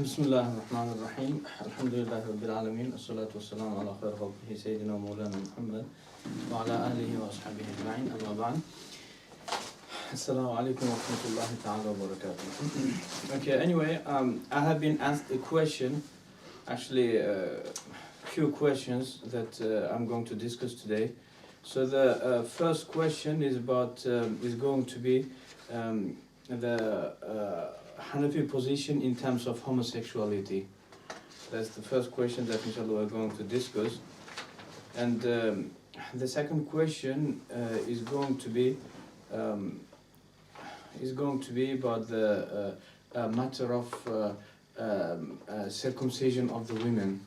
بسم الله الرحمن الرحيم الحمد لله رب العالمين الصلاة والسلام على خير خلقه سيدنا ومولانا محمد وعلى آله وأصحابه أجمعين أما بعد السلام عليكم ورحمة الله تعالى وبركاته. Okay, anyway, I have been asked a question, actually a few questions that I'm going to discuss today. So the first question is about is going to be the Hanafi position in terms of homosexuality. That's the first question that inshallah we're going to discuss. And the second question is going to be about the matter of circumcision of the women.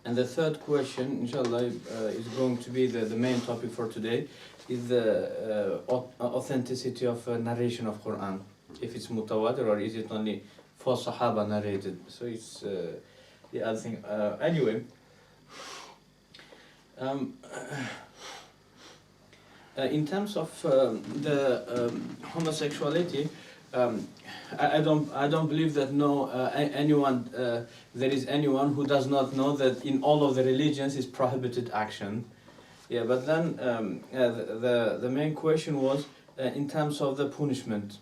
And the third question, inshallah, is going to be the main topic for today, is the authenticity of narration of Qur'an. If it's mutawatir or is it only for Sahaba narrated. So it's the other thing. Anyway, in terms of the homosexuality, I don't believe that there is anyone who does not know that in all of the religions is prohibited action. Yeah, but then the main question was in terms of the punishment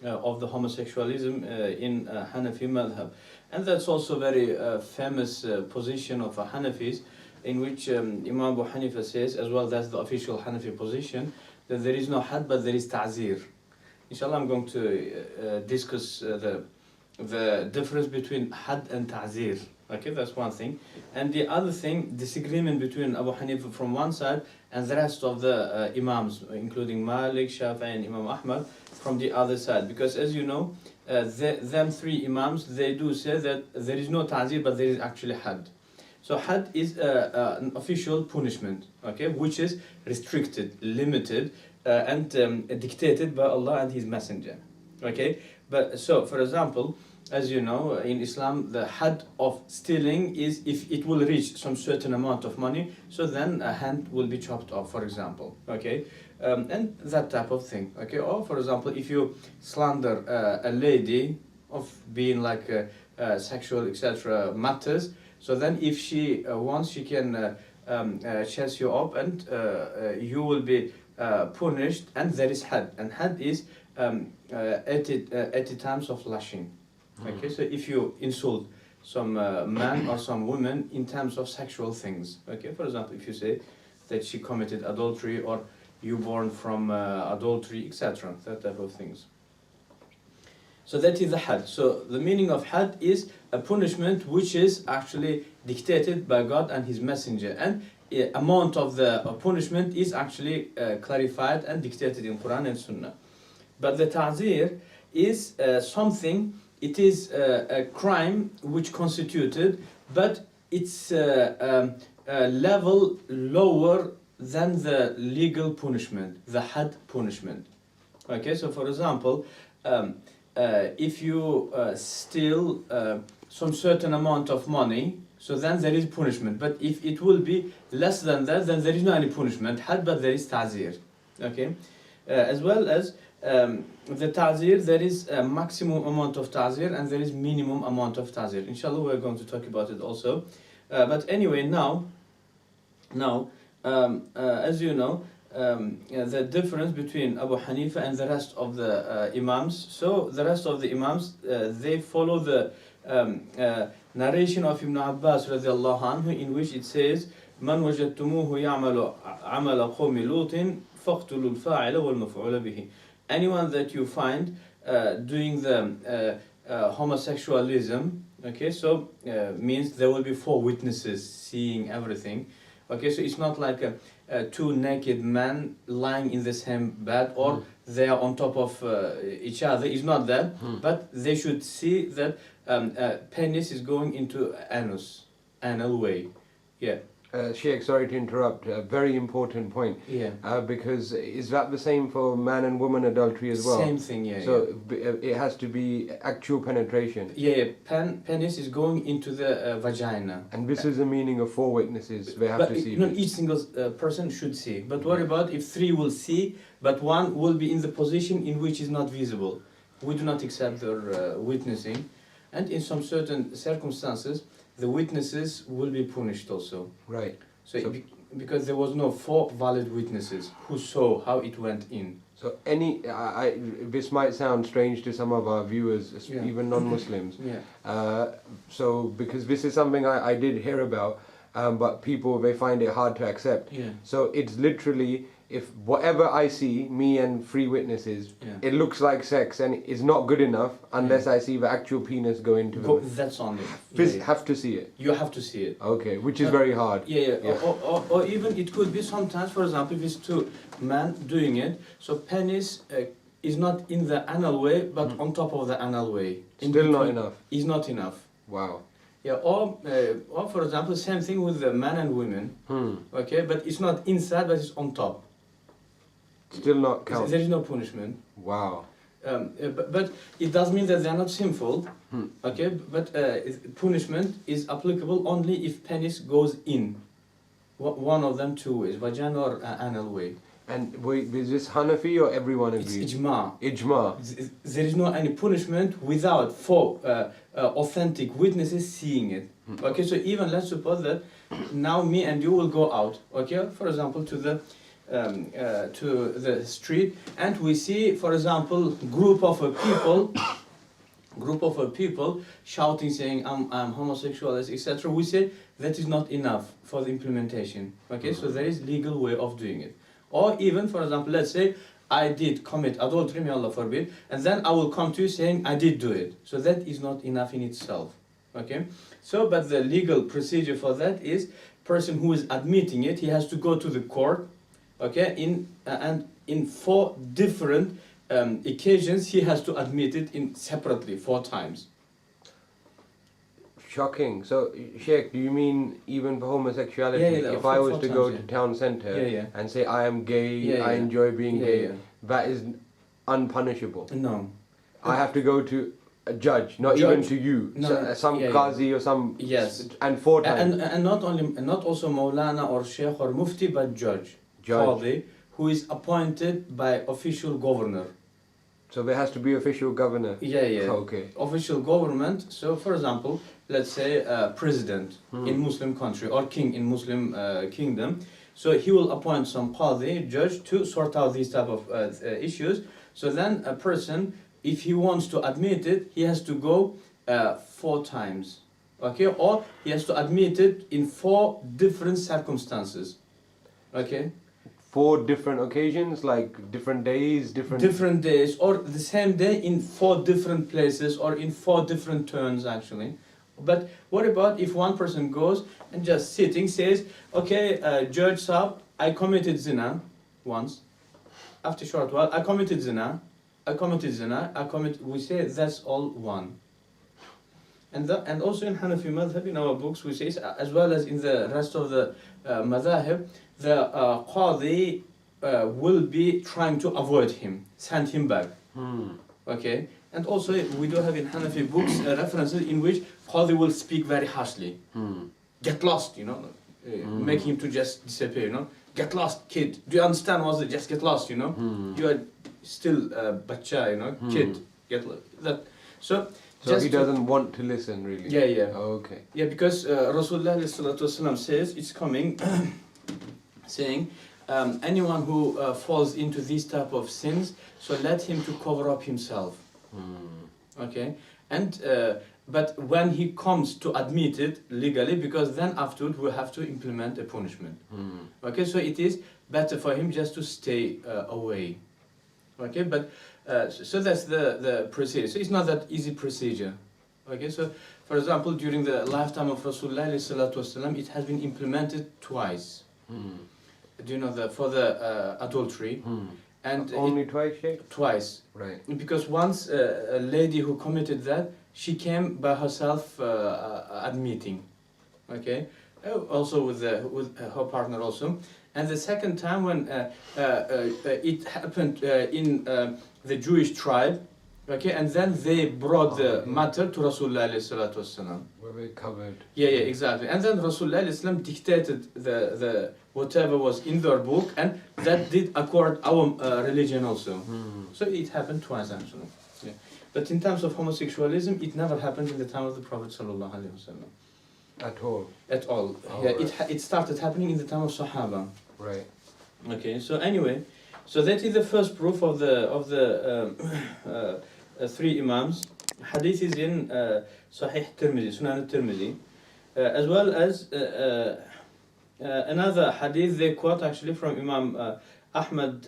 of the homosexualism in Hanafi madhab, and that's also very famous position of Hanafis, in which Imam Abu Hanifa says, as well that's the official Hanafi position, that there is no had but there is ta'zir. Inshallah, I'm going to discuss the difference between had and ta'zir. Okay, that's one thing. And the other thing, disagreement between Abu Hanifa from one side and the rest of the Imams, including Malik, Shafi'i and Imam Ahmad, from the other side. Because as you know, them three Imams, they do say that there is no ta'zir but there is actually had. So had is an official punishment, okay, which is restricted, limited, and dictated by Allah and His Messenger. Okay, but so for example, as you know, in Islam, the had of stealing is if it will reach some certain amount of money, so then a hand will be chopped off, for example. Okay, and that type of thing. Okay, or for example, if you slander a lady of being like sexual, etc. matters, so then if she wants, she can chase you up and you will be punished, and there is had, and had is 80 times of lashing. Okay, so if you insult some man or some woman in terms of sexual things, okay, for example, if you say that she committed adultery or you born from adultery, etc., that type of things. So that is the had. So the meaning of had is a punishment which is actually dictated by God and His Messenger, and the amount of the punishment is actually clarified and dictated in Quran and Sunnah. But the ta'zir is something. It is a crime which constituted, but it's a level lower than the legal punishment, the had punishment. Okay, so for example, if you steal some certain amount of money, so then there is punishment. But if it will be less than that, then there is no any punishment, had, but there is ta'zir. Okay, as well as the ta'zir, there is a maximum amount of ta'zir and there is minimum amount of ta'zir. Inshallah, we're going to talk about it also. But anyway, now, as you know, the difference between Abu Hanifa and the rest of the Imams. So the rest of the Imams, they follow the narration of Ibn Abbas radiallahu anhu, in which it says, "Man wajadtumuhu ya'malu 'amala qawmi Lutin faqtulu al-fa'ila wal-maf'ula bihi." Anyone that you find doing the homosexualism, okay, so means there will be 4 witnesses seeing everything. Okay, so it's not like two naked men lying in the same bed or they are on top of each other. It's not that, but they should see that penis is going into anal way. Yeah. Sheikh, sorry to interrupt, a very important point. Yeah. Because is that the same for man and woman adultery as well? Same thing, yeah. So it has to be actual penetration. Yeah, penis is going into the vagina. And this is the meaning of 4 witnesses. They have to see. No, each single person should see. But what about if 3 will see, but 1 will be in the position in which is not visible? We do not accept their witnessing. and in some certain circumstances, the witnesses will be punished also. Right. So, So- because there was no 4 valid witnesses who saw how it went in. So this might sound strange to some of our viewers, Yeah. even non-Muslims. Yeah. So because this is something I did hear about, but people, they find it hard to accept. Yeah. So it's literally, if whatever I see, me and 3 witnesses, Yeah. it looks like sex and it's not good enough unless I see the actual penis go into them. That's only. Have to see it. You have to see it. Okay, which is very hard. Yeah. Yeah. Or even it could be sometimes, for example, if it's 2 men doing it, so penis is not in the anal way, but on top of the anal way. Still not enough. Is not enough. Wow. Yeah, or for example, same thing with the men and women. Okay, but it's not inside, but it's on top. Still not count. There is no punishment. Wow. But it does mean that they are not sinful. Okay, but punishment is applicable only if penis goes in. One of them 2 ways, vaginal or anal way. And wait, is this Hanafi or everyone It's agrees? ijma. Ijma. There is no any punishment without 4 authentic witnesses seeing it. Okay, so even let's suppose that now me and you will go out. Okay, for example, to the street, and we see, for example, group of people shouting, saying I'm homosexual, etc. We say that is not enough for the implementation. Okay, so there is legal way of doing it. Or even, for example, let's say I did commit adultery, may Allah forbid, and then I will come to you saying I did do it. So that is not enough in itself. Okay, so but the legal procedure for that is person who is admitting it, he has to go to the court. Okay, and in 4 different occasions he has to admit it in separately 4 times. Shocking. So, Sheikh, do you mean even for homosexuality? Yeah, if I was to go times, to town centre and say I am gay, I enjoy being gay, that is unpunishable. No. I have to go to a judge, not even to you. No, so, some qazi or some. Yes. And 4 times. And not also Maulana or Sheikh or Mufti, but judge. Qadi, who is appointed by official governor. So there has to be official governor. Yeah. Okay. Official government. So, for example, let's say president in Muslim country or king in Muslim kingdom. So he will appoint some qadi, judge, to sort out these type of issues. So then a person, if he wants to admit it, he has to go 4 times. Okay, or he has to admit it in 4 different circumstances. Okay. 4 different occasions, like different days, different days, or the same day in 4 different places, or in 4 different turns actually. But what about if one person goes and just sitting says, okay, Judge Saab, I committed zina once. After a short while, I committed zina. We say that's all one. And also in Hanafi madhab, in our books, we say, as well as in the rest of the madhab, the qadi will be trying to avoid him, send him back. Okay, and also we do have in Hanafi books references in which qadi will speak very harshly. Get lost, make him to just disappear. Get lost, kid. Do you understand what's it? Just get lost, You are still bacha, kid. Get that. So he doesn't want to listen, really. Yeah. Oh, okay. Yeah, because Rasulullah says, it's coming, saying, anyone who falls into these type of sins, so let him to cover up himself. Okay, and but when he comes to admit it legally, because then afterward we have to implement a punishment. Okay, so it is better for him just to stay away. Okay, but so that's the procedure. So it's not that easy procedure. Okay, so for example, during the lifetime of Rasulullah ﷺ, it has been implemented twice. Do you know that for the adultery? And only twice, Sheikh? Twice. Right. Because once a lady who committed that, she came by herself admitting. Okay, also with her partner also. And the second time when it happened in the Jewish tribe, okay, and then they brought the matter to Rasulullah ﷺ. Where we covered. Yeah, exactly. And then Rasulullah ﷺ dictated the whatever was in their book, and that did accord our religion also. So it happened twice actually. Yeah. But in terms of homosexualism, it never happened in the time of the Prophet sallallahu alaihi wasallam. At all. At all. Oh, Yeah, right. it started happening in the time of Sahaba. Right. Okay. So anyway, so that is the first proof of the three Imams. Hadith is in Sahih Tirmidhi, Sunan At-Tirmidhi, as well as another hadith they quote actually from Imam Ahmad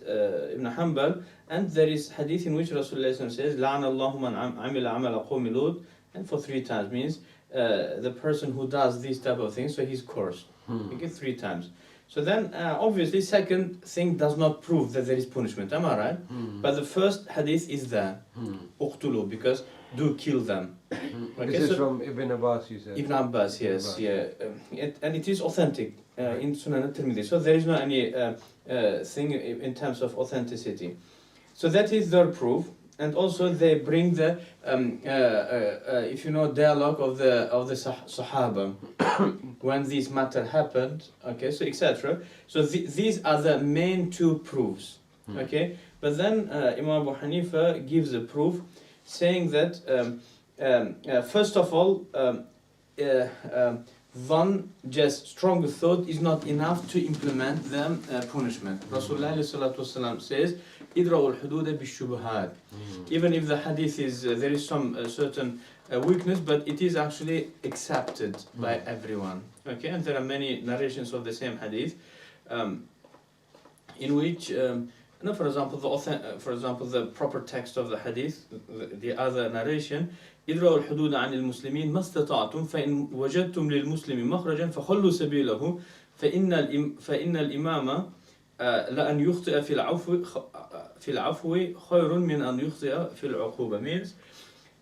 ibn Hanbal, and there is hadith in which Rasulullah says, "La'ana Allahu man amila amala qawmi Lut," and for 3 times means the person who does these type of things, so he's cursed. Okay, 3 times. So then, obviously, second thing does not prove that there is punishment. Am I right? But the first hadith is there, uqtulu, because do kill them. Okay, This is from Ibn Abbas, you said. Ibn Abbas, yes, yeah, and it is authentic in Sunan At-Tirmidhi. So there is no any thing in terms of authenticity. So that is their proof, and also they bring the if you know dialogue of the Sahaba when this matter happened. Okay, so etc. So these are the main 2 proofs. Okay, but then Imam Abu Hanifa gives a proof, saying that first of all, one just strong thought is not enough to implement the punishment. Rasulullah says, "Idra'ul hududa bishubuhat." Even if the hadith is there is some certain weakness, but it is actually accepted by everyone. Okay, and there are many narrations of the same hadith, in which. For example, the proper text of the hadith, the other narration, إِدْرَوْا الْحُدُودَ عَنِ الْمُسْلِمِينَ مَا اسْتَطَعْتُمْ فَإِنْ وَجَدْتُمْ لِلْمُسْلِمِ مَخْرَجًا فَخَلُّوا سَبِيلَهُ فَإِنَّ الْإِمَامَ لَأَنْ يُخْطِئَ فِي الْعَفْوِ خَيْرٌ مِنْ أَنْ يُخْطِئَ فِي الْعُقُوبَةِ. Means,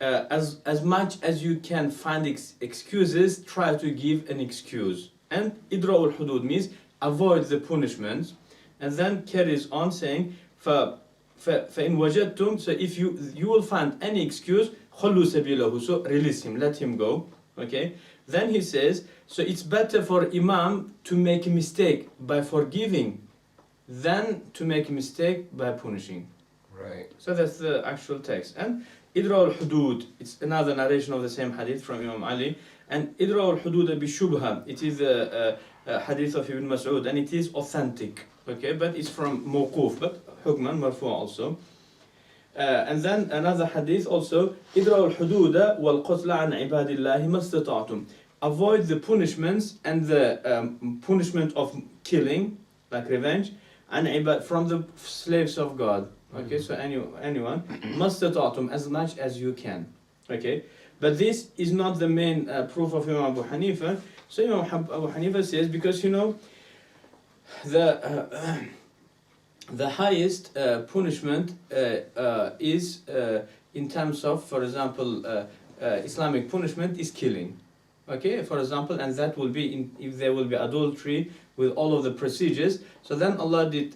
as much as you can find excuses, try to give an excuse. And إِدْرَوْا الْحُدُود means avoid the punishments. And then carries on saying, فَإِنْ وَجَدْتُمْ, so if you will find any excuse, خَلُّوا سَبِيلَهُ, so release him, let him go. Okay. Then he says, so it's better for Imam to make a mistake by forgiving than to make a mistake by punishing. Right. So that's the actual text. And إِدْرَوْا الْحُدُود, it's another narration of the same hadith from Imam Ali. And إِدْرَوْا الْحُدُودَ بِالشُّبْهَةِ, it is a hadith of Ibn Mas'ud, and it is authentic. Okay, but it's from Mawquf, but Hukman, Marfu also. And then another hadith also, إِدْرَوْا الْحُدُودَ وَالْقَتْلَ عَنْ عِبَادِ اللَّهِ مَا اسْتَطَعْتُمْ. Avoid the punishments and the punishment of killing, like revenge, and from the slaves of God. Okay, so anyone, مَا اسْتَطَعْتُمْ, as much as you can. Okay, but this is not the main proof of Imam Abu Hanifa. So Imam Abu Hanifa says, because you know, the highest punishment is in terms of, for example, Islamic punishment is killing. Okay, for example, and that will be if there will be adultery with all of the procedures. So then Allah did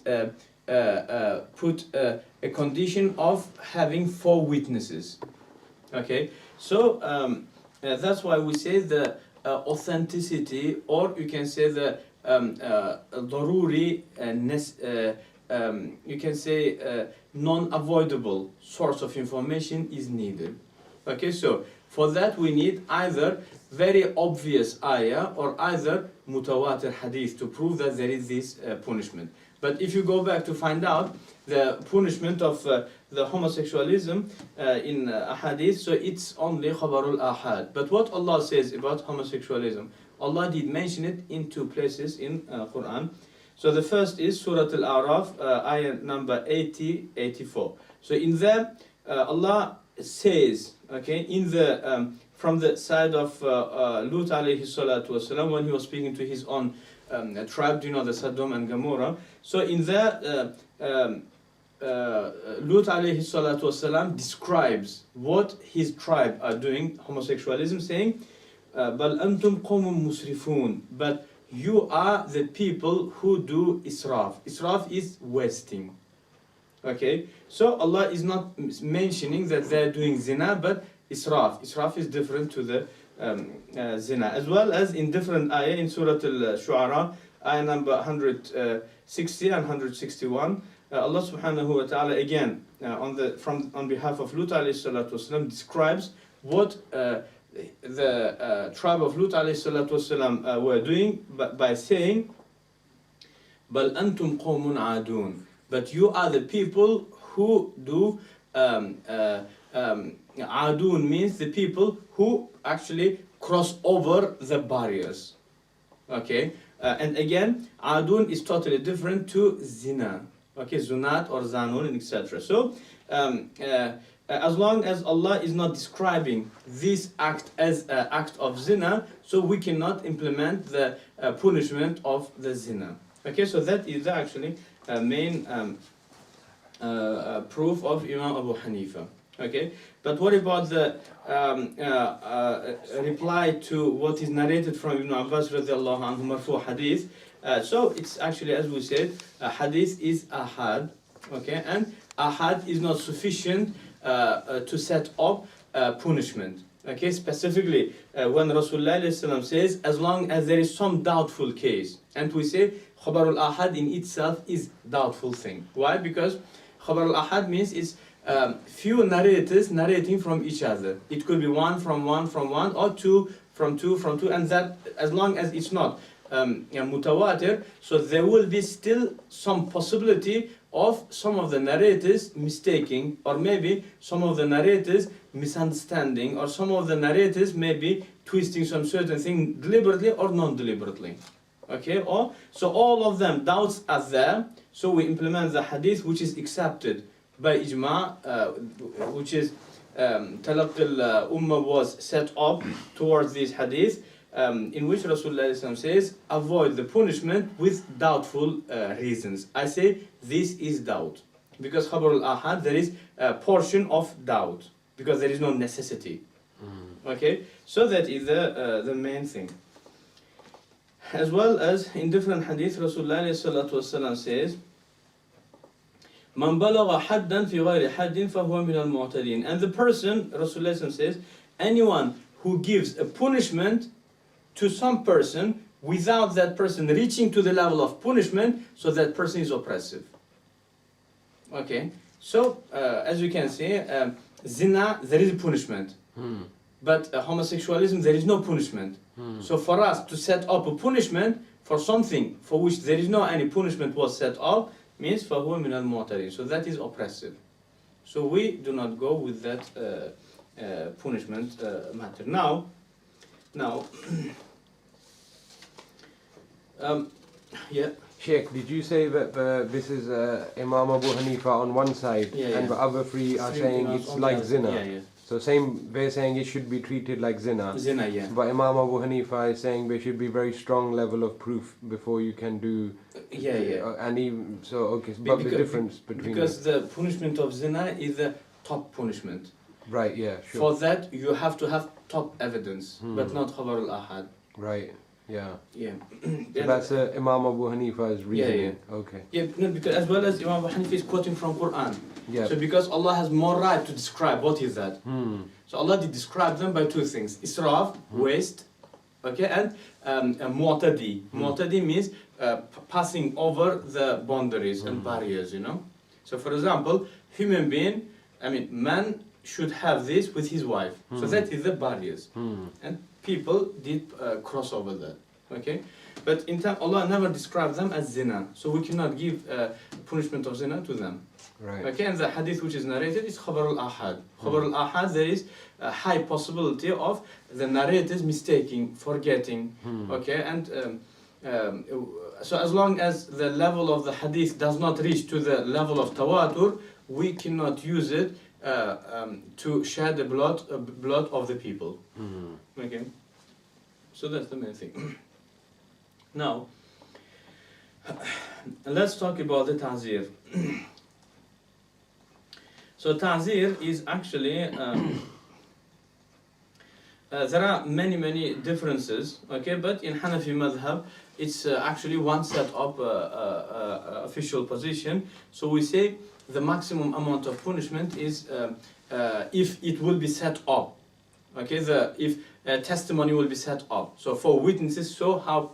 put a condition of having 4 witnesses. Okay, so that's why we say the authenticity, or you can say the ضروري, you can say non-avoidable source of information is needed. Okay, so for that we need either very obvious ayah or either mutawatir hadith to prove that there is this punishment. But if you go back to find out the punishment of the homosexualism in hadith, so it's only khabarul ahad. But what Allah says about homosexualism, Allah did mention it in 2 places in Qur'an. So the first is Surah Al-A'raf, ayah number 80-84. So in there, Allah says, okay, in the from the side of Lut alayhi salatu wasalam, when he was speaking to his own tribe, you know, the Sodom and Gomorrah. So in there, Lut alayhi salatu wasalam describes what his tribe are doing, homosexualism, saying, بَلْ أَنْتُمْ قَوْمٌ مُسْرِفُونَ, but you are the people who do israf. Israf is wasting. Okay, so Allah is not mentioning that they are doing zina, but israf. Israf is different to the zina. As well as in different ayah in Surah Al-Shu'ara, ayah number 160 and 161. Allah subhanahu wa ta'ala again on behalf of Lut alayhi salatu wasalam describes what the tribe of Lut alayhi salatu wasalam were doing by saying, "Bal antum qawmun adun." But you are the people who do adun means the people who actually cross over the barriers. Okay, and again, adun is totally different to zina. Okay, zunat or zanun, etc. So, as long as Allah is not describing this act as an act of zina, so we cannot implement the punishment of the zina. Okay, so that is actually main proof of Imam Abu Hanifa. Okay, but what about the reply to what is narrated from Ibn Abbas radiallahu anhu marfu hadith? So it's actually, as we said, hadith is ahad. Okay, and ahad is not sufficient to set up punishment. Okay, specifically when Rasulullah says, as long as there is some doubtful case, and we say khabar al-ahad in itself is doubtful thing. Why? Because khabar al-ahad means it's few narrators narrating from each other. It could be one from one, or two from two, and that, as long as it's not mutawatir, so there will be still some possibility of some of the narrators mistaking, or maybe some of the narrators misunderstanding, or some of the narrators maybe twisting some certain thing deliberately or non-deliberately. Okay, so all of them doubts are there, so we implement the hadith which is accepted by ijma, which is talaqqi al-ummah was set up towards this hadith, in which Rasulullah says, avoid the punishment with doubtful reasons. I say this is doubt, because khabar al-ahad, there is a portion of doubt, because there is no necessity. Okay, so that is the main thing. As well as in different hadith, Rasulullah says, Man balagha haddan fi ghayri haddin fahuwa min al-mu'tadin. And the person, Rasulullah says, anyone who gives a punishment to some person without that person reaching to the level of punishment, so that person is oppressive. Okay, so as you can see, zina, there is a punishment. But homosexualism, there is no punishment. So for us to set up a punishment for something for which there is no any punishment was set up, means فَهُوَ مِنَ الْمُعْتَدِينَ. So that is oppressive. So we do not go with that punishment matter. Now, yeah. Sheikh, did you say that this is Imam Abu Hanifa on one side, and the other three are saying it's like zina? Yeah. So they're saying it should be treated like zina. Zina, yeah. But Imam Abu Hanifa is saying there should be very strong level of proof before you can do. And even so, okay. But the difference between because the punishment of zina is the top punishment. Right. Yeah. Sure. For that you have to have top evidence, but not khabar al-ahad. Right. Yeah. Yeah. So that's Imam Abu Hanifa's reasoning. Yeah. Okay. Yeah, no, because as well as Imam Abu Hanifa is quoting from Qur'an. Yeah. So because Allah has more right to describe what is that. So Allah did describe them by two things: israf, waste, okay, and mu'tadi. Mu'tadi means passing over the boundaries and barriers. You know. So for example, human being, man should have this with his wife. So that is the barriers, and people did cross over that. Okay. But in time, Allah never described them as zina, so we cannot give punishment of zina to them. Right. Okay, and the hadith which is narrated is khabar al-ahad. Khabar al-ahad, there is a high possibility of the narrators mistaking, forgetting. Okay, and so as long as the level of the hadith does not reach to the level of tawatur, we cannot use it to shed the blood of the people. Okay, so that's the main thing. Now, let's talk about the ta'zir. So ta'zir is actually, there are many differences, okay, but in Hanafi madhab, it's actually one set up official position. So we say the maximum amount of punishment is if it will be set up, okay, if testimony will be set up. So for witnesses, so how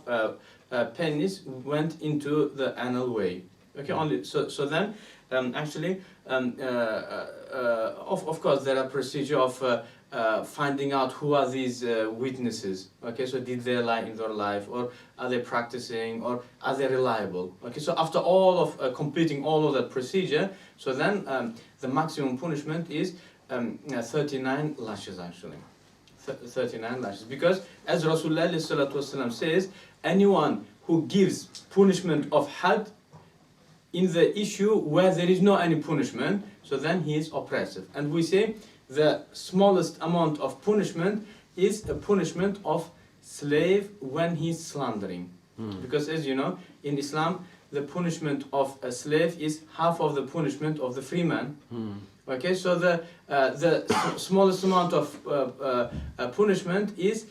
penis went into the anal way. Okay, only so then actually of course there are procedure of finding out who are these witnesses. Okay, so did they lie in their life, or are they practicing, or are they reliable? Okay, so after all of completing all of that procedure, so then the maximum punishment is 39 lashes actually. 39 lashes, because as Rasulullah ﷺ says, anyone who gives punishment of had in the issue where there is no any punishment, so then he is oppressive. And we say the smallest amount of punishment is a punishment of slave when he's slandering. Because as you know, in Islam, the punishment of a slave is half of the punishment of the free man. Okay, so the smallest amount of punishment is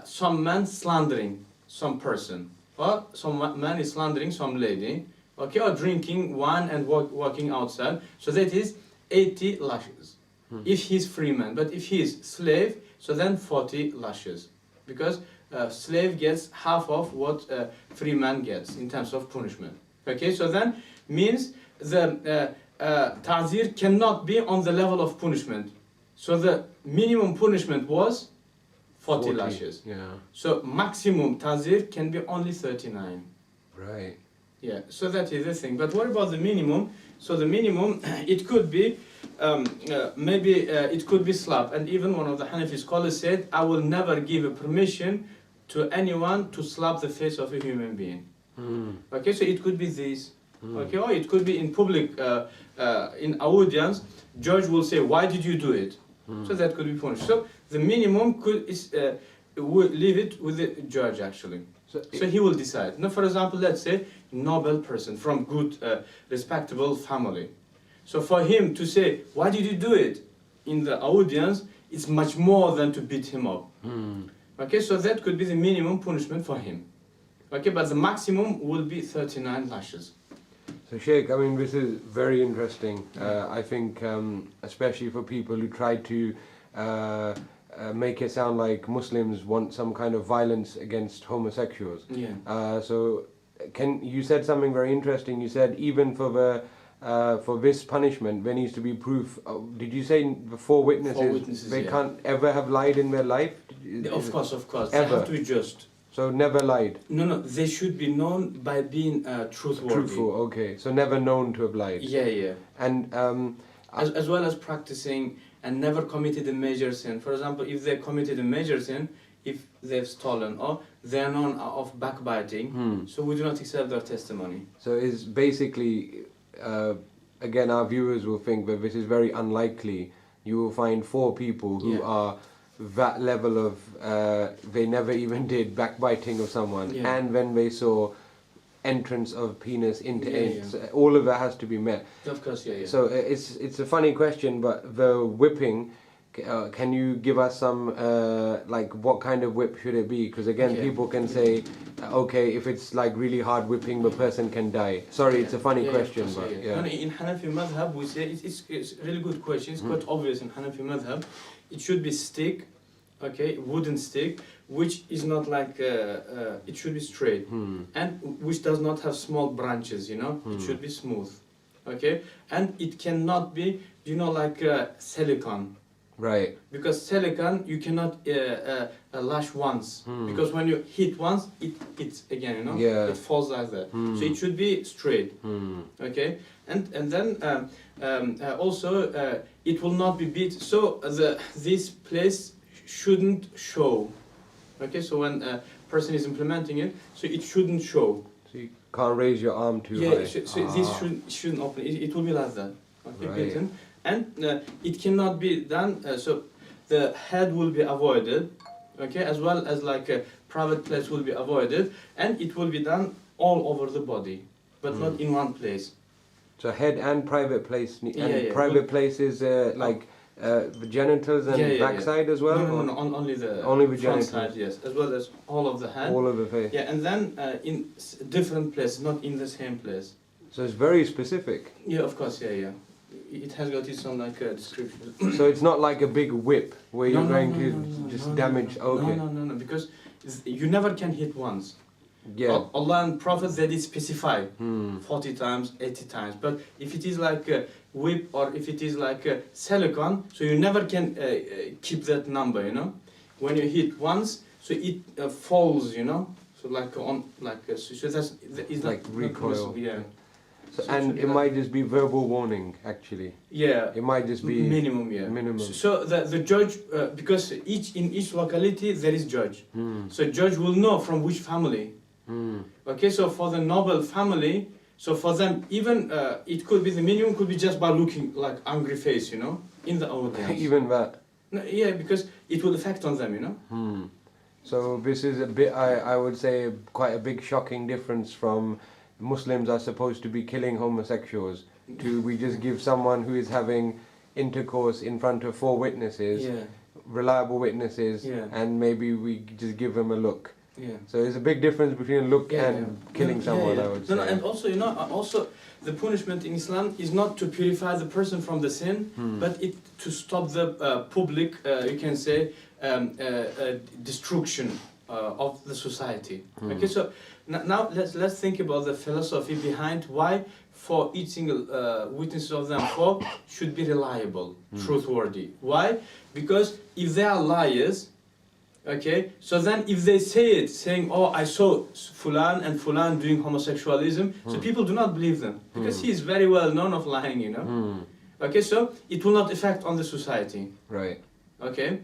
some man slandering some person, or some man is slandering some lady, okay, or drinking wine and walking outside. So that is 80 lashes if he's free man. But if he is slave, so then 40 lashes, because slave gets half of what free man gets in terms of punishment. Okay, so then means the ta'zir cannot be on the level of punishment. So the minimum punishment was 40 lashes. Yeah. So maximum ta'zir can be only 39. Right. Yeah, so that is the thing. But what about the minimum? So the minimum, it could be, maybe it could be slap. And even one of the Hanafi scholars said, I will never give a permission to anyone to slap the face of a human being. Okay, so it could be this. Okay, or it could be in public, in audience, judge will say, why did you do it? So that could be punished. So the minimum would leave it with the judge actually. So he will decide. Now, for example, let's say noble person from good, respectable family. So for him to say, why did you do it in the audience, it's much more than to beat him up. Okay, so that could be the minimum punishment for him. Okay, but the maximum will be 39 lashes. So Shaykh, I mean, this is very interesting. I think, especially for people who try to make it sound like Muslims want some kind of violence against homosexuals. Yeah. So, you said something very interesting. You said even for this punishment, there needs to be proof. Did you say the 4 witnesses? 4 witnesses. They yeah. can't ever have lied in their life. Of course. Ever. They have to be just. So never lied. No. They should be known by being truthworthy. Truthful. Okay. So never known to have lied. Yeah. And as well as practicing and never committed a major sin. For example, if they committed a major sin, if they've stolen or they are known of backbiting, so we do not accept their testimony. So it's basically, again, our viewers will think that this is very unlikely. You will find 4 people who are that level of, they never even did backbiting of someone, and when they saw entrance of penis into it, all of that has to be met. Of course, So it's a funny question, but the whipping, can you give us some, like what kind of whip should it be? Because again, people can say, okay, if it's like really hard whipping, the person can die. Sorry, it's a funny question, but No, in Hanafi madhab, we say, it's a really good question, it's quite obvious in Hanafi madhab, it should be stick, okay, wooden stick, which is not like, it should be straight, and which does not have small branches, you know, it should be smooth, okay, and it cannot be, you know, like silicone. Right. Because silicone, you cannot lash once, because when you hit once, it hits again, you know, it falls like that. So it should be straight, okay, and then also it will not be beat. So this place shouldn't show, okay. So when a person is implementing it, so it shouldn't show. So you can't raise your arm too high. So this shouldn't open. It will be like that, okay, right. beaten. And it cannot be done, so the head will be avoided, okay, as well as like a private place will be avoided, and it will be done all over the body, but not in one place. So head and private place, and private place is like the genitals and backside as well? No, only the front genitals. Side, yes, as well as all of the head. All of the face. Yeah, and then in different places, not in the same place. So it's very specific. Yeah, of course, yeah. It has got its own like description. So it's not like a big whip where you're going to just damage. Okay. No, because you never can hit once. Yeah. Allah and Prophet, they did specify 40 times, 80 times. But if it is like a whip or if it is like a silicone, so you never can keep that number, you know. When you hit once, so it falls, you know. So like on, like so that's it's like recoil. Yeah. So, and it might just be verbal warning, actually. Yeah. It might just be minimum. Yeah. Minimum. So the judge, because in each locality there is judge. So judge will know from which family. Okay. So for the noble family, so for them even it could be the minimum could be just by looking like angry face, you know, in the audience. Even that. No, yeah, because it will affect on them, you know. So this is a bit, I would say, quite a big shocking difference from Muslims are supposed to be killing homosexuals to we just give someone who is having intercourse in front of 4 witnesses, reliable witnesses, and maybe we just give them a look. Yeah. So there's a big difference between a look and killing someone, I would say. No, and also, you know, also the punishment in Islam is not to purify the person from the sin, but it to stop the public, you can say, destruction of the society. Okay, so now let's think about the philosophy behind why for each single witness of them 4 should be reliable, truthworthy. Why? Because if they are liars, okay, so then if they say it, saying, oh, I saw Fulan and Fulan doing homosexualism, so people do not believe them, because he is very well known of lying, you know. Okay, so it will not affect on the society. Right. Okay,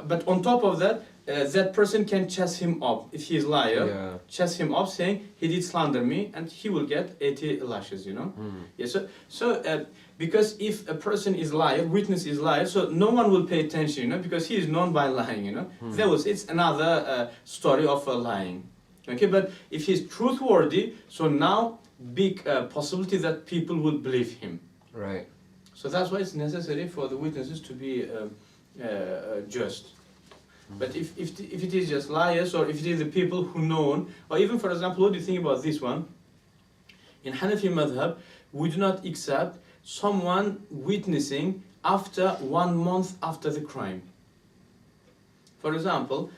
but on top of that, that person can chase him up, if he is liar, chase him up saying, he did slander me, and he will get 80 lashes, you know. Yeah, so because if a person is liar, witness is liar, so no one will pay attention, you know, because he is known by lying, you know. It's another story of lying. Okay, but if he is truthworthy, so now big possibility that people will believe him. Right. So that's why it's necessary for the witnesses to be just. But if it is just liars, or if it is the people who know, or even for example, what do you think about this one? In Hanafi madhab, we do not accept someone witnessing after 1 month after the crime. For example,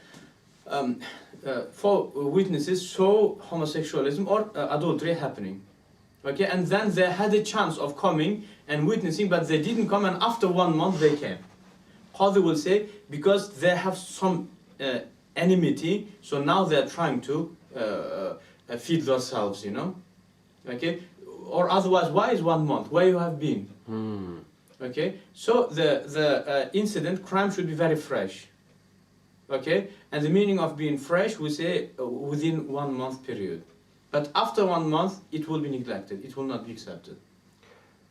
4 witnesses saw homosexualism or adultery happening. Okay, and then they had a chance of coming and witnessing, but they didn't come, and after 1 month they came. Qadi will say, because they have some enmity, so now they are trying to feed themselves, you know. Okay, or otherwise, why is 1 month? Where you have been? Okay, so the incident, crime should be very fresh. Okay, and the meaning of being fresh, we say within 1 month period. But after 1 month, it will be neglected. It will not be accepted.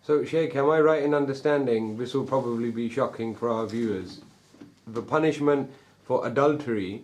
So, Shaykh, am I right in understanding, this will probably be shocking for our viewers, the punishment for adultery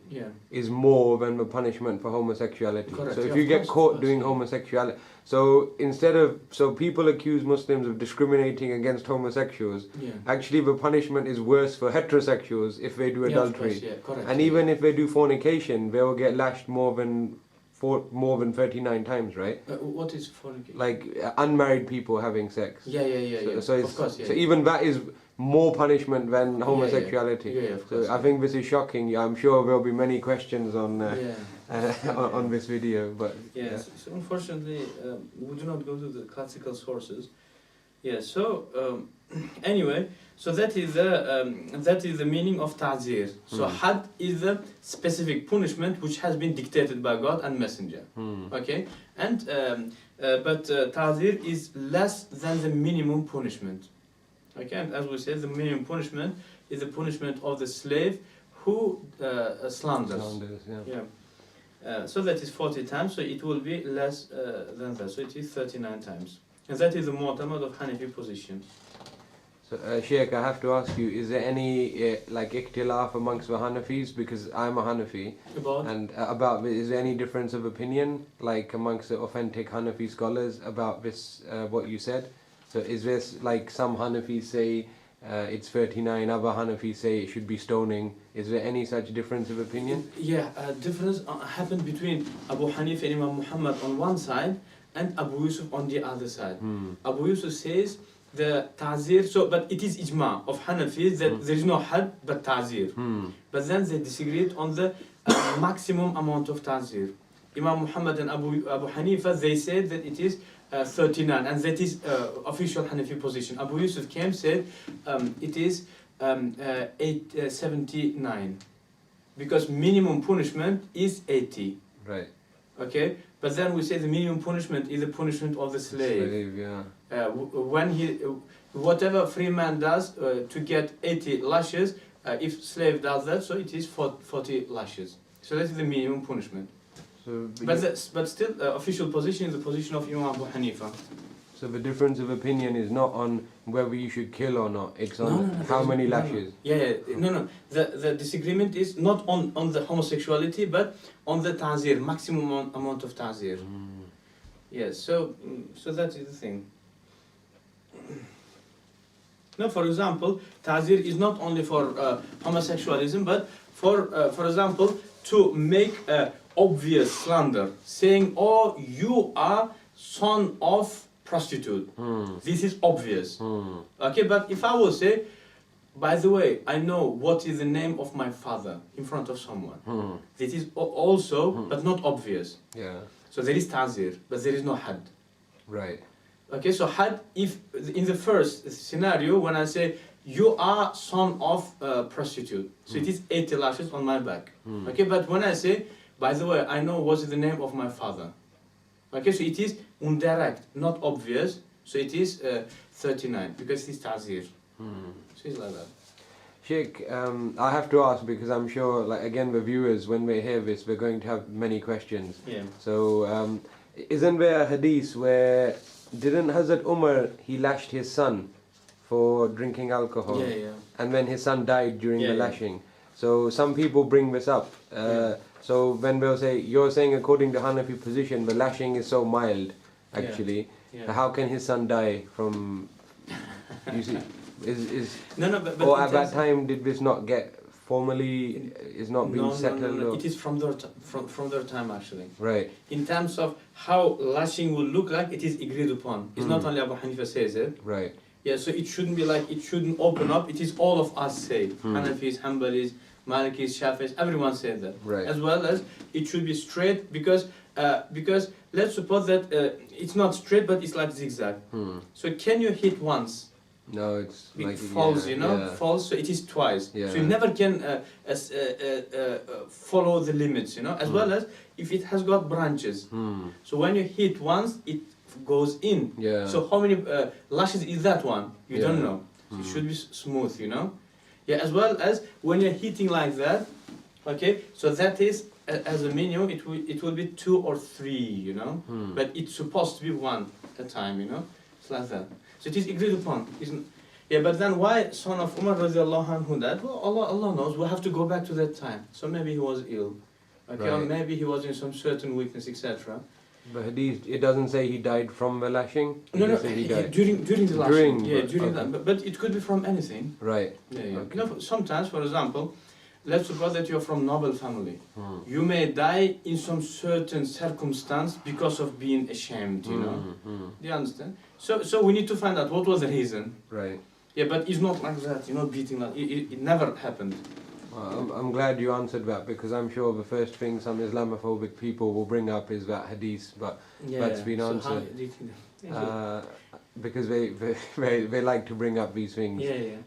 is more than the punishment for homosexuality? Correct. So if you get caught doing homosexuality, so instead of, so people accuse Muslims of discriminating against homosexuals, actually the punishment is worse for heterosexuals if they do adultery. And even if they do fornication, they will get lashed more than 39 times, right? What is fornication? Like unmarried people having sex. So of course, so even that is more punishment than homosexuality. Of course. So I think this is shocking. I'm sure there'll be many questions on on this video, but So unfortunately, we do not go to the classical sources. So anyway, so that is the meaning of ta'zir. So had is the specific punishment which has been dictated by God and Messenger. Okay, and but ta'zir is less than the minimum punishment. Okay, and as we said, the minimum punishment is the punishment of the slave who slanders. So that is 40 times. So it will be less than that. So it is 39 times. And that is the mu'tamad of Hanafi position. So, Shaykh, I have to ask you, is there any like ikhtilaf amongst the Hanafis? Because I'm a Hanafi. About is there any difference of opinion, like amongst the authentic Hanafi scholars about this, what you said? So is this like some Hanafis say it's 39, other Hanafis say it should be stoning? Is there any such difference of opinion? Difference happened between Abu Hanifa and Imam Muhammad on one side and Abu Yusuf on the other side. Abu Yusuf says the ta'zir, but it is ijma of Hanafis that there is no had but ta'zir. But then they disagreed on the maximum amount of ta'zir. Imam Muhammad and Abu Hanifa, they said that it is 39, and that is official Hanafi position. Abu Yusuf came said it is 79, because minimum punishment is 80. Right. Okay, but then we say the minimum punishment is the punishment of the slave. Slave, yeah. When whatever free man does to get 80 lashes, if slave does that, so it is 40 lashes. So that is the minimum punishment. So, But still, official position is the position of Imam Abu Hanifa. So the difference of opinion is not on whether you should kill or not. It's on how many lashes. No. The disagreement is not on the homosexuality, but on the ta'zir, maximum amount of ta'zir. Yes. So that is the thing. Now, for example, ta'zir is not only for homosexualism, but for example, to make obvious slander, saying, "Oh, you are son of prostitute." This is obvious. Okay, but if I will say, "By the way, I know what is the name of my father," in front of someone, this is also, but not obvious. Yeah. So there is ta'zir, but there is no had. Right. Okay, so had, if in the first scenario, when I say, "You are son of prostitute," so it is 80 lashes on my back. Okay, but when I say, "By the way, I know what is the name of my father," okay, so it is indirect, not obvious, so it is 39, because it is ta'zir. So it's like that. Sheikh, I have to ask, because I'm sure, like, again, the viewers, when they hear this, we're going to have many questions. Yeah. So, isn't there a hadith where didn't Hazrat Umar, he lashed his son for drinking alcohol? Yeah. And then his son died during the Yeah. lashing. So some people bring this up. So when they'll say, you're saying according to Hanafi position, the lashing is so mild, actually. Yeah. So how can his son die from, you see, No, but or at that time did this not get formally, is not being settled? No. Or? It is from their time, actually. Right. In terms of how lashing will look like, it is agreed upon. It's not only Abu Hanifa says it. Right. Yeah, so it shouldn't be like, it shouldn't open up. It is all of us say. Hanafis, Hanbalis, Malikis, Shafis, everyone said that. Right. As well as it should be straight, because let's suppose that it's not straight, but it's like zigzag. So can you hit once? No, it's It like falls, yeah. falls, so it is twice. Yeah. So you never can follow the limits, as well as if it has got branches. So when you hit once, it goes in. Yeah. So how many lashes is that one? You Yeah. don't know. So it should be smooth, Yeah, as well as when you're hitting like that, okay, so that is, as a minimum, it will be 2 or 3, But it's supposed to be 1 at a time, It's like that. So it is agreed upon. Yeah, but then why son of Umar radiallahu anhu that? Well, Allah knows. We have to go back to that time. So maybe he was ill, okay, or Right. maybe he was in some certain weakness, etc. But hadith, it doesn't say he died from the lashing. It No, just says he died. during the lashing. During, Yeah, but- during okay. that. But it could be from anything. Right. Yeah. Okay. Sometimes, for example, let's suppose that you're from noble family. You may die in some certain circumstance because of being ashamed, Do you understand? So we need to find out what was the reason. Right. Yeah, but it's not like that, beating like it never happened. Well, I'm glad you answered that, because I'm sure the first thing some Islamophobic people will bring up is that hadith, but that's been So answered. how do you think that? Because they like to bring up these things. Yeah.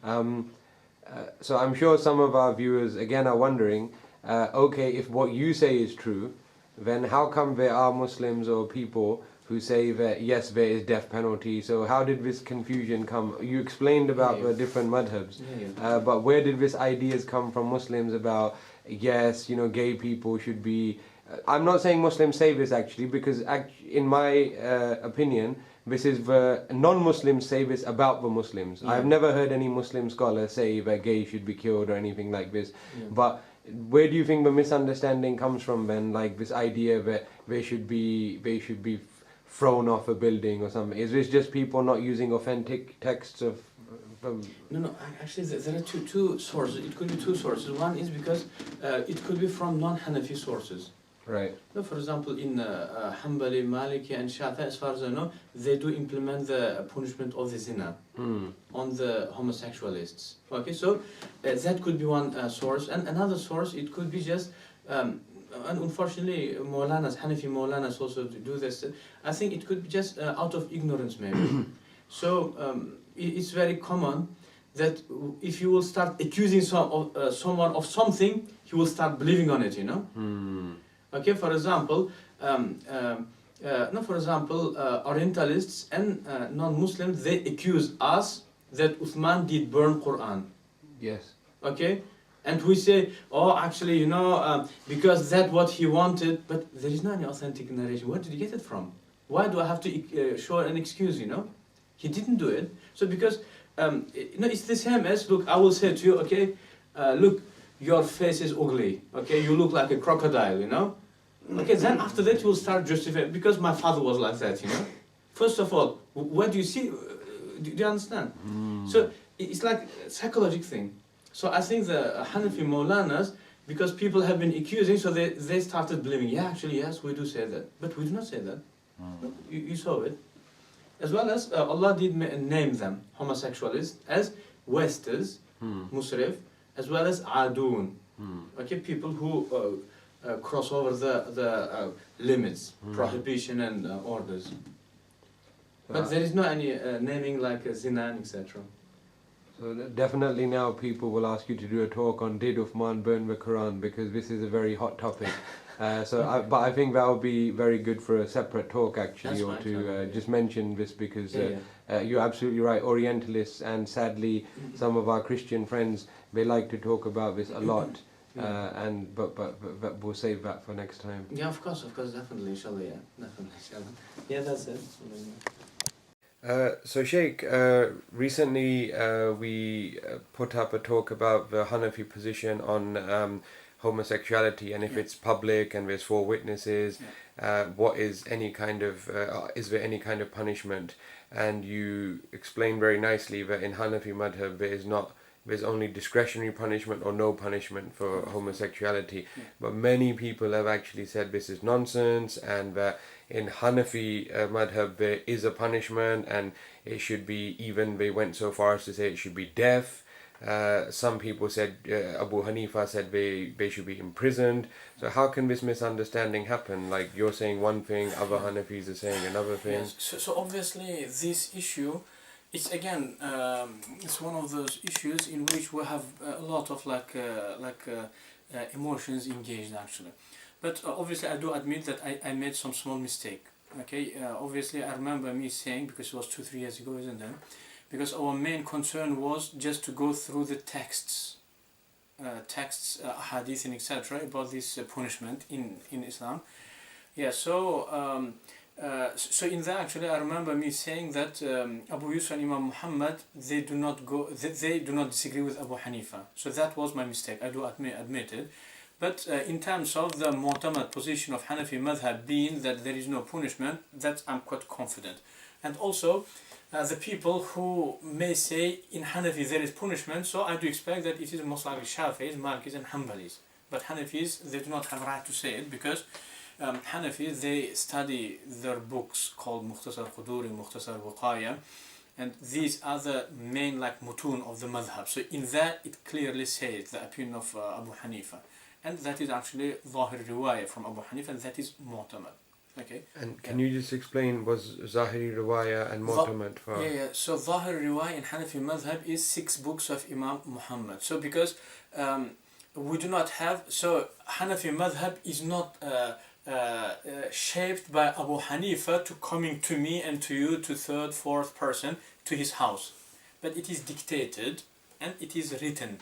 So I'm sure some of our viewers again are wondering, okay, if what you say is true, then how come there are Muslims or people who say that yes, there is death penalty? So how did this confusion come? You explained about the different madhabs, but where did this ideas come from Muslims about yes, gay people should be? I'm not saying Muslims say this actually, because in my opinion, this is the non-Muslims say this about the Muslims. I've never heard any Muslim scholar say that gay should be killed or anything like this. But where do you think the misunderstanding comes from then? Like this idea that they should be thrown off a building or something. Is this just people not using authentic texts of? No. Actually, there are two sources. It could be two sources. One is because it could be from non-Hanafi sources. Right. For example, in Hanbali, Maliki, and Shafi'i, as far as I know, they do implement the punishment of the zina on the homosexualists. Okay, so that could be one source, and another source it could be just and unfortunately, Maulanas, Hanafi Maulanas also do this. I think it could be just out of ignorance, maybe. So it's very common that if you will start accusing someone of something, he will start believing on it. Okay, for example, Orientalists and non-Muslims, they accuse us that Uthman did burn Qur'an. Yes. Okay, and we say, oh, actually, because that's what he wanted, but there is no any authentic narration. Where did you get it from? Why do I have to show an excuse? He didn't do it. So because it's the same as, look, I will say to you, okay, look, your face is ugly. Okay, you look like a crocodile. Okay, then after that you will start justifying, because my father was like that, First of all, what do you see? Do you understand? So it's like a psychological thing. So I think the Hanafi Maulanas, because people have been accusing, so they started believing, yeah, actually, yes, we do say that. But we do not say that. You saw it. As well as Allah did name them, homosexuals, as wasters, musrif, as well as adun. Okay, people who cross over the limits, prohibition and orders. But there is no any naming like zina, etc. So definitely now people will ask you to do a talk on did Uthman burn the Quran, because this is a very hot topic. But I think that would be very good for a separate talk actually, or to just mention this, because you're absolutely right. Orientalists and sadly some of our Christian friends, they like to talk about this a lot. But we'll save that for next time. Yeah, of course, definitely, inshallah, definitely, inshallah. Yeah, that's it. So Shaykh, recently we put up a talk about the Hanafi position on homosexuality, and if it's public and there's 4 witnesses, what is any kind of is there any kind of punishment? And you explained very nicely that in Hanafi madhab there's only discretionary punishment or no punishment for homosexuality. But many people have actually said this is nonsense, and that in Hanafi madhab there is a punishment, and it should be, even they went so far as to say it should be death. Some people said, Abu Hanifa said they should be imprisoned. So how can this misunderstanding happen? Like, you're saying one thing, other Hanafis are saying another thing. Yes. So obviously this issue, it's again, it's one of those issues in which we have a lot of emotions engaged actually. But obviously I do admit that I made some small mistake. Okay, obviously I remember me saying, because it was 2-3 years ago, isn't it? Because our main concern was just to go through the texts, hadith and etc. about this punishment in Islam. Yeah, so in that actually I remember me saying that Abu Yusuf and Imam Mohammed, they do not disagree with Abu Hanifa. So that was my mistake, I do admit it. But in terms of the mu'tamad position of Hanafi madhab being that there is no punishment, that I'm quite confident. And also the people who may say in Hanafi there is punishment, so I do expect that it is most likely Shafi'is, Malikis and Hanbalis. But Hanafis, they do not have a right to say it, because Hanafis, they study their books called Mukhtasar Quduri, Mukhtasar Wuqaya, and these are the main mutun of the madhab. So in that it clearly says the opinion of Abu Hanifa. And that is actually Zahir Riwayah from Abu Hanifa, and that is Mu'tamad. Okay. And can you just explain was Zahiri Riwayah and Mu'tamad for? Yeah. So Zahir Riwayah in Hanafi madhab is 6 books of Imam Muhammad. So because we do not have, so Hanafi madhab is not shaped by Abu Hanifa to coming to me and to you, to 3rd, 4th person, to his house. But it is dictated and it is written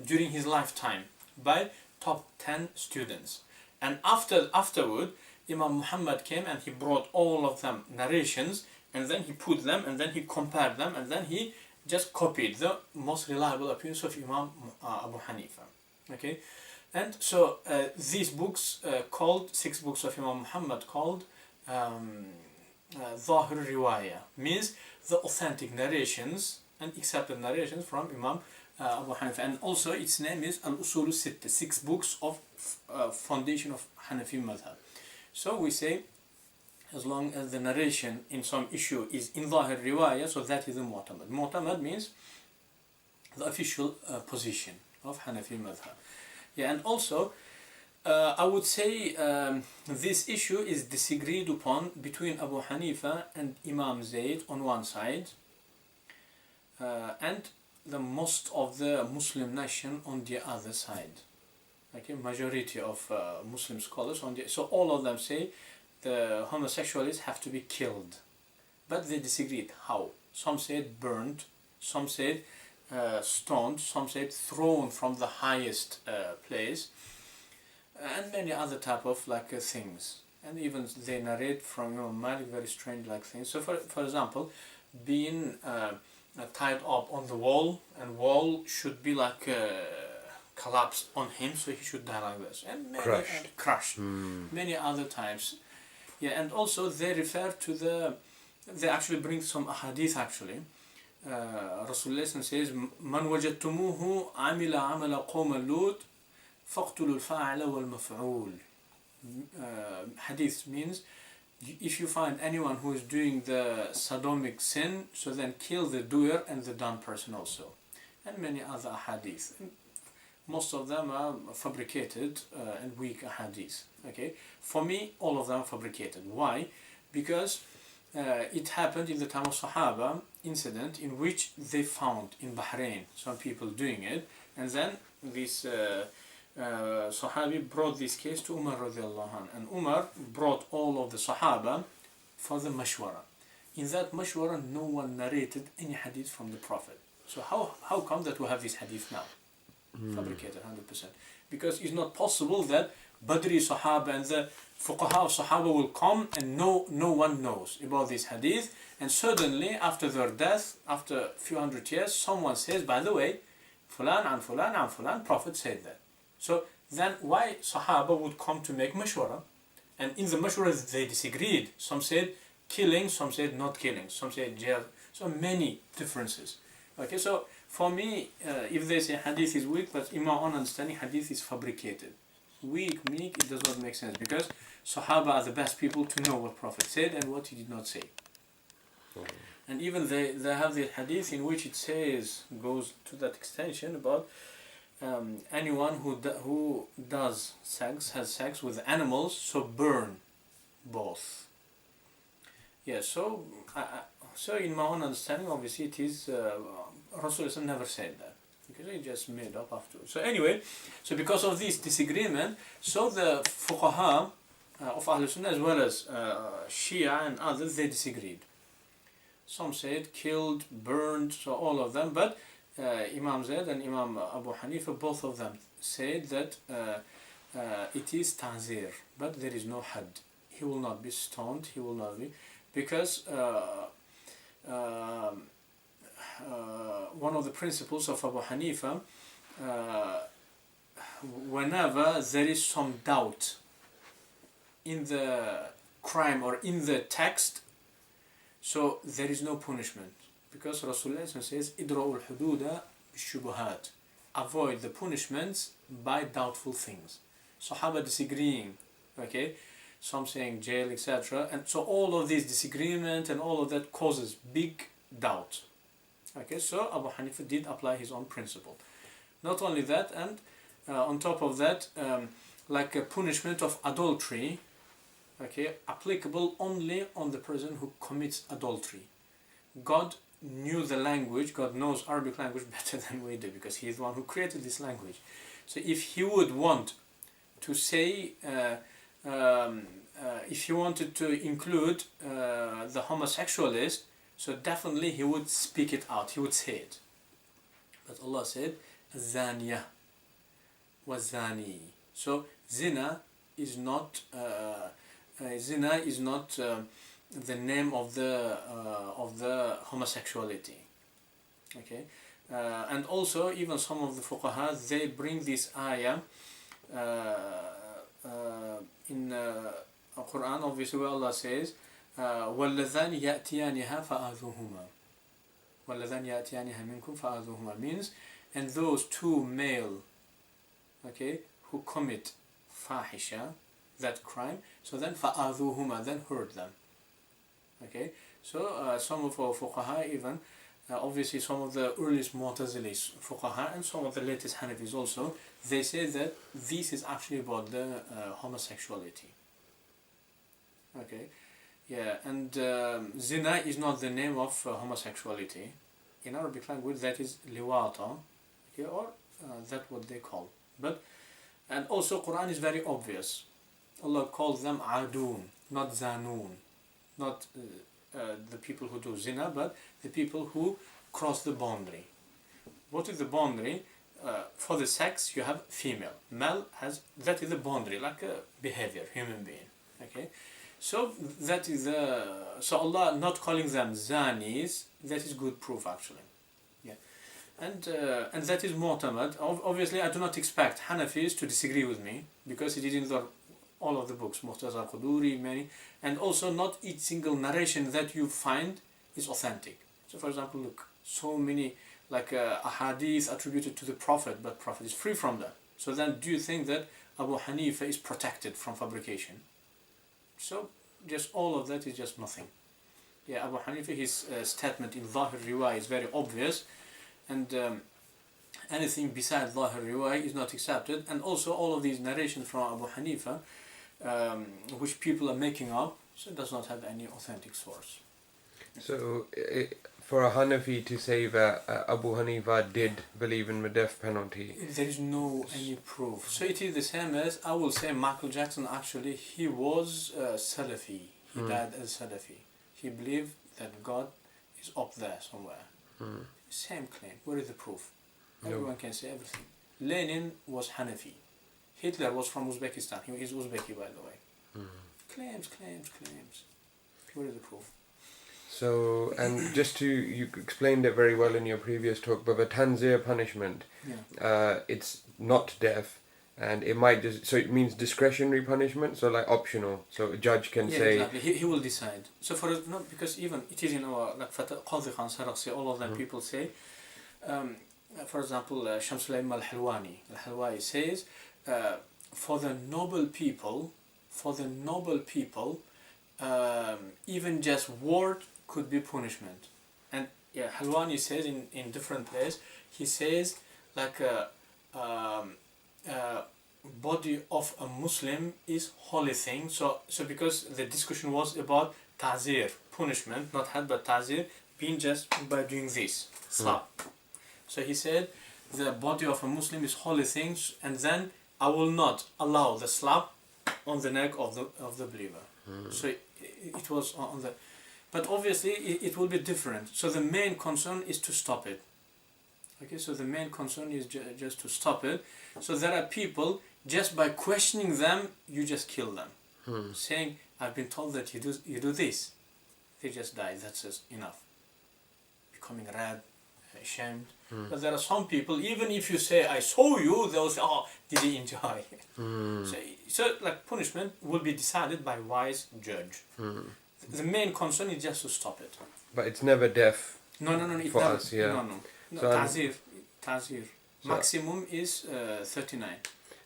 during his lifetime by top 10 students. And afterward, Imam Muhammad came and he brought all of them narrations, and then he put them, and then he compared them, and then he just copied the most reliable opinions of Imam Abu Hanifa. Okay, and so these books called 6 books of Imam Muhammad called Zahir Riwayah, means the authentic narrations and accepted narrations from Imam Abu Hanifa. And also its name is Al-Usul Sitta, 6 books of foundation of Hanafi madhab. So we say, as long as the narration in some issue is in Zahir Riwayah, so that is the Mu'tamad. Mu'tamad means the official position of Hanafi madhab. Yeah, and also I would say this issue is disagreed upon between Abu Hanifa and Imam Zayd on one side, and the most of the Muslim nation on the other side. Okay, majority of Muslim scholars on the, so all of them say the homosexuals have to be killed, but they disagreed how. Some said burned, some said stoned, some said thrown from the highest place, and many other type of things. And even they narrate from Malik very strange things. So for example, being tied up on the wall, and wall should be collapsed on him, so he should die like this, and many, crushed. Many other times. Yeah, and also they refer to they actually bring some hadith actually. Rasulullah says, "Man wajadtumuhu amila amala qawm al-lut, faqtulu al-fa'ila wal-maf'ul." Hadith means, if you find anyone who is doing the sodomic sin, so then kill the doer and the done person also. And many other hadith. Most of them are fabricated and weak hadith. Okay, for me, all of them are fabricated. Why? Because it happened in the time of Sahaba incident in which they found in Bahrain some people doing it, and then this Sahabi brought this case to Umar radiallahu anh, and Umar brought all of the Sahaba for the mashwara. In that mashwara, no one narrated any hadith from the Prophet. So how come that we have this hadith now? Fabricated 100%. Because it's not possible that Badri Sahaba and the Fuqaha of Sahaba will come and no one knows about this hadith, and suddenly after their death, after a few hundred years, someone says, by the way, Fulan and Fulan and Fulan, Prophet said that. So then why Sahaba would come to make mashwara? And in the mashwara they disagreed. Some said killing, some said not killing, some said jail. So many differences. Okay, so for me, if they say hadith is weak, but in my own understanding, hadith is fabricated. Weak, it does not make sense, because Sahaba are the best people to know what Prophet said and what he did not say. And even they have the hadith in which it says, goes to that extension about anyone who does sex, has sex with animals, so burn both. Yeah, so in my own understanding, obviously it is, Rasulullah never said that, because he just made up afterwards. So anyway, so because of this disagreement, so the fuqaha of Ahl Sunnah as well as Shia and others, they disagreed. Some said killed, burned, so all of them, but Imam Zayd and Imam Abu Hanifa, both of them said that it is ta'zir, but there is no had. He will not be stoned, he will not be, because one of the principles of Abu Hanifa, whenever there is some doubt in the crime or in the text, so there is no punishment, because Rasulullah says, "Idra'ul hududa bishubuhat," avoid the punishments by doubtful things. Sahaba disagreeing, okay, some saying jail, etc., and so all of this disagreement and all of that causes big doubt. Okay, so Abu Hanifa did apply his own principle. Not only that, and on top of that, like a punishment of adultery, okay, applicable only on the person who commits adultery. God knew the language, God knows Arabic language better than we do, because He is the one who created this language. So if He would want to say, if He wanted to include the homosexualist, so definitely He would speak it out, He would say it. But Allah said, "Zaniya wa zani." So zina is not the name of the homosexuality. Okay, and also even some of the fuqaha, they bring this ayah in Qur'an, obviously, where Allah says, وَالَّذَانِ يَأْتِيَانِهَا فَآذُوهُمَا وَالَّذَانِ يَأْتِيَانِهَا مِنْكُمْ فَآذُوهُمَا means, and those two male, okay, who commit fahisha, that crime, so then فَآذُوهُمَا, then hurt them. Okay, so some of our fuqaha even obviously some of the earliest Mu'tazilis, Fuqaha, and some of the latest Hanafis also, they say that this is actually about the homosexuality. Okay, yeah, and zina is not the name of homosexuality. In Arabic language, that is liwata, okay, or that's what they call. But and also Quran is very obvious. Allah calls them adun, not zanun, not the people who do zina, but the people who cross the boundary. What is the boundary? For the sex, you have female. Male has, that is the boundary, like a behavior, human being. Okay, so that is so Allah not calling them zanis. That is good proof actually. Yeah, and that is mu'tamad. Obviously, I do not expect Hanafis to disagree with me because it is in all of the books, Muhtazar Quduri, many, and also not each single narration that you find is authentic. So, for example, look, so many like ahadith attributed to the Prophet, but Prophet is free from that. So then, do you think that Abu Hanifa is protected from fabrication? So, just all of that is just nothing. Yeah, Abu Hanifa, his statement in Zahir Riwayah is very obvious, and anything besides Zahir Riwayah is not accepted. And also, all of these narrations from Abu Hanifa, which people are making up, so it does not have any authentic source. So, for a Hanafi to say that Abu Hanifa did believe in the death penalty, there is no any proof. So it is the same as, I will say, Michael Jackson actually, he was Salafi. He died as Salafi. He believed that God is up there somewhere. Same claim. Where is the proof? Everyone can say everything. Lenin was Hanafi. Hitler was from Uzbekistan. He is Uzbeki, by the way. Claims. Where is the proof? So, and just to, you explained it very well in your previous talk, but the tanzir punishment, it's not death, and it might just, so it means discretionary punishment, so like optional, so a judge can say... Exactly. He will decide. So for not because even it is in our, like Qadhi Khan, Sarakhsi, all of them people say, for example, Shamsulaim al-Halwani says, for the noble people, even just word could be punishment. And Halwani says in different places, he says like body of a Muslim is holy thing. So because the discussion was about ta'zir, punishment, not had but ta'zir, being just by doing this, slap. So he said the body of a Muslim is holy things, and then I will not allow the slap on the neck of the believer. So it was on the, but obviously it will be different. So the main concern is to stop it. Okay, so the main concern is just to stop it. So there are people, just by questioning them, you just kill them. Saying, I've been told that you do this. They just die, that's just enough. Becoming red, ashamed. But there are some people, even if you say, I saw you, they'll say, oh, did he enjoy? So like punishment will be decided by wise judge. The main concern is just to stop it. But it's never death. No. For us, yeah. No. So Ta'zir. Maximum is 39.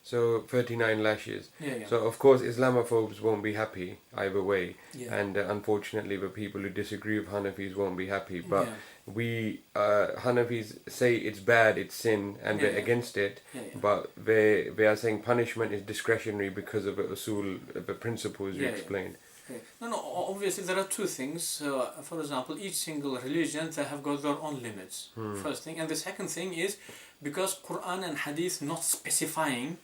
So 39 lashes. Yeah. So of course Islamophobes won't be happy either way, and unfortunately the people who disagree with Hanafis won't be happy. But we Hanafis say it's bad, it's sin, and they're against it. But they are saying punishment is discretionary because of the usul, the principles you explained. No, obviously there are two things. For example, each single religion, they have got their own limits. First thing. And the second thing is, because Qur'an and Hadith not specifying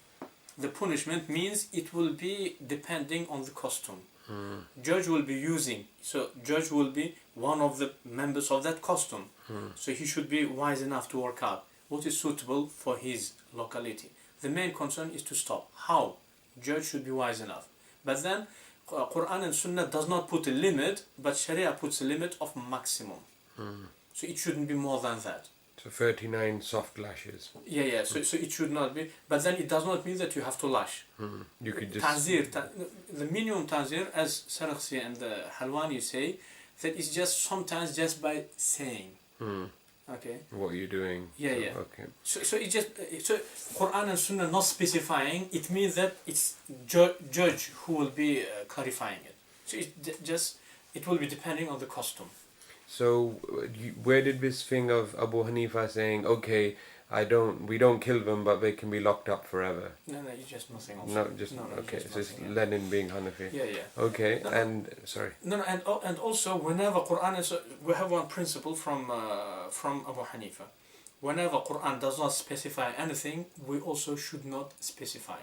the punishment, means it will be depending on the custom. Judge will be using, so judge will be one of the members of that custom. So he should be wise enough to work out what is suitable for his locality. The main concern is to stop. How? Judge should be wise enough. But then Quran and Sunnah does not put a limit, but Sharia puts a limit of maximum. So it shouldn't be more than that. So 39 soft lashes. Yeah. So it should not be. But then it does not mean that you have to lash. You could just... Ta'zir, the minimum ta'zir, as Sarakhsi and the Halwani say, that is just sometimes just by saying. Okay. What are you doing? Yeah. Okay. So it just, so Quran and Sunnah not specifying, it means that it's judge who will be clarifying it. So it will be depending on the custom. So, where did this thing of Abu Hanifa saying, okay, we don't kill them, but they can be locked up forever? No, it's just nothing. Also. No, just no, okay. Just So it's nothing, Lenin being Hanafi. Yeah. Okay, No, and sorry. No, and also whenever Qur'an is, we have one principle from Abu Hanifa. Whenever Qur'an does not specify anything, we also should not specify.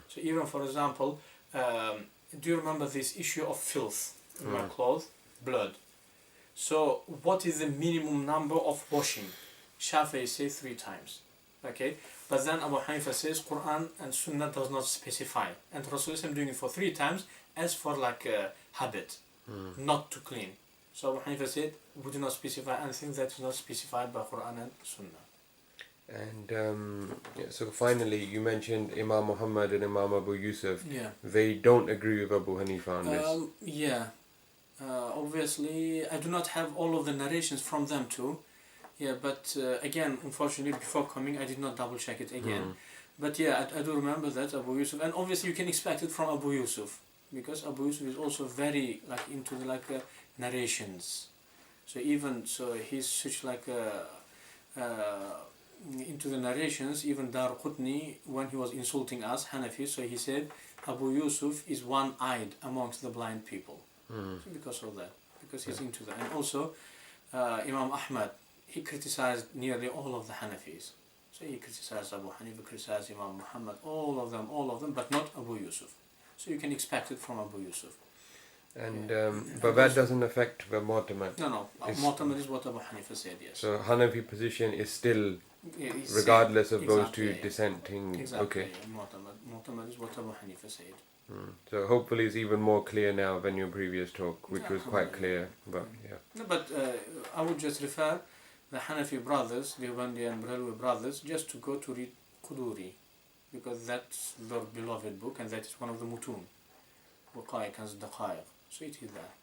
So even for example, do you remember this issue of filth in my clothes, blood? So what is the minimum number of washing? Shafi'i says 3 times. Okay, but then Abu Hanifa says Quran and Sunnah does not specify, and Rasulullah doing it for 3 times as for like a habit, not to clean. So Abu Hanifa said we do not specify anything that is not specified by Quran and Sunnah. And so finally, you mentioned Imam Muhammad and Imam Abu Yusuf. Yeah. They don't agree with Abu Hanifa on this. Yeah. Obviously, I do not have all of the narrations from them too. Yeah, but again, unfortunately, before coming, I did not double check it again. But yeah, I do remember that Abu Yusuf, and obviously you can expect it from Abu Yusuf, because Abu Yusuf is also very like into the narrations. So he's such like into the narrations. Even Dar Qutni, when he was insulting us Hanafi, so he said Abu Yusuf is one-eyed amongst the blind people. So because of that, because he's into that, and also Imam Ahmad, he criticized nearly all of the Hanafis. So he criticized Abu Hanifa, criticized Imam Muhammad, all of them, but not Abu Yusuf. So you can expect it from Abu Yusuf. And but that doesn't affect the Mu'tamad. No. Mu'tamad is what Abu Hanifa said. Yes. So Hanafi position is still, it's regardless of those exactly, two dissenting. Exactly. Okay. Mu'tamad is what Abu Hanifa said. So hopefully it's even more clear now than your previous talk, which was quite clear. But yeah. No, but I would just refer the Hanafi brothers, the Deobandi and Barelwi brothers, just to go to read Quduri, because that's their beloved book, and that is one of the mutun, Waqa'iq and Daqa'iq. So it is there.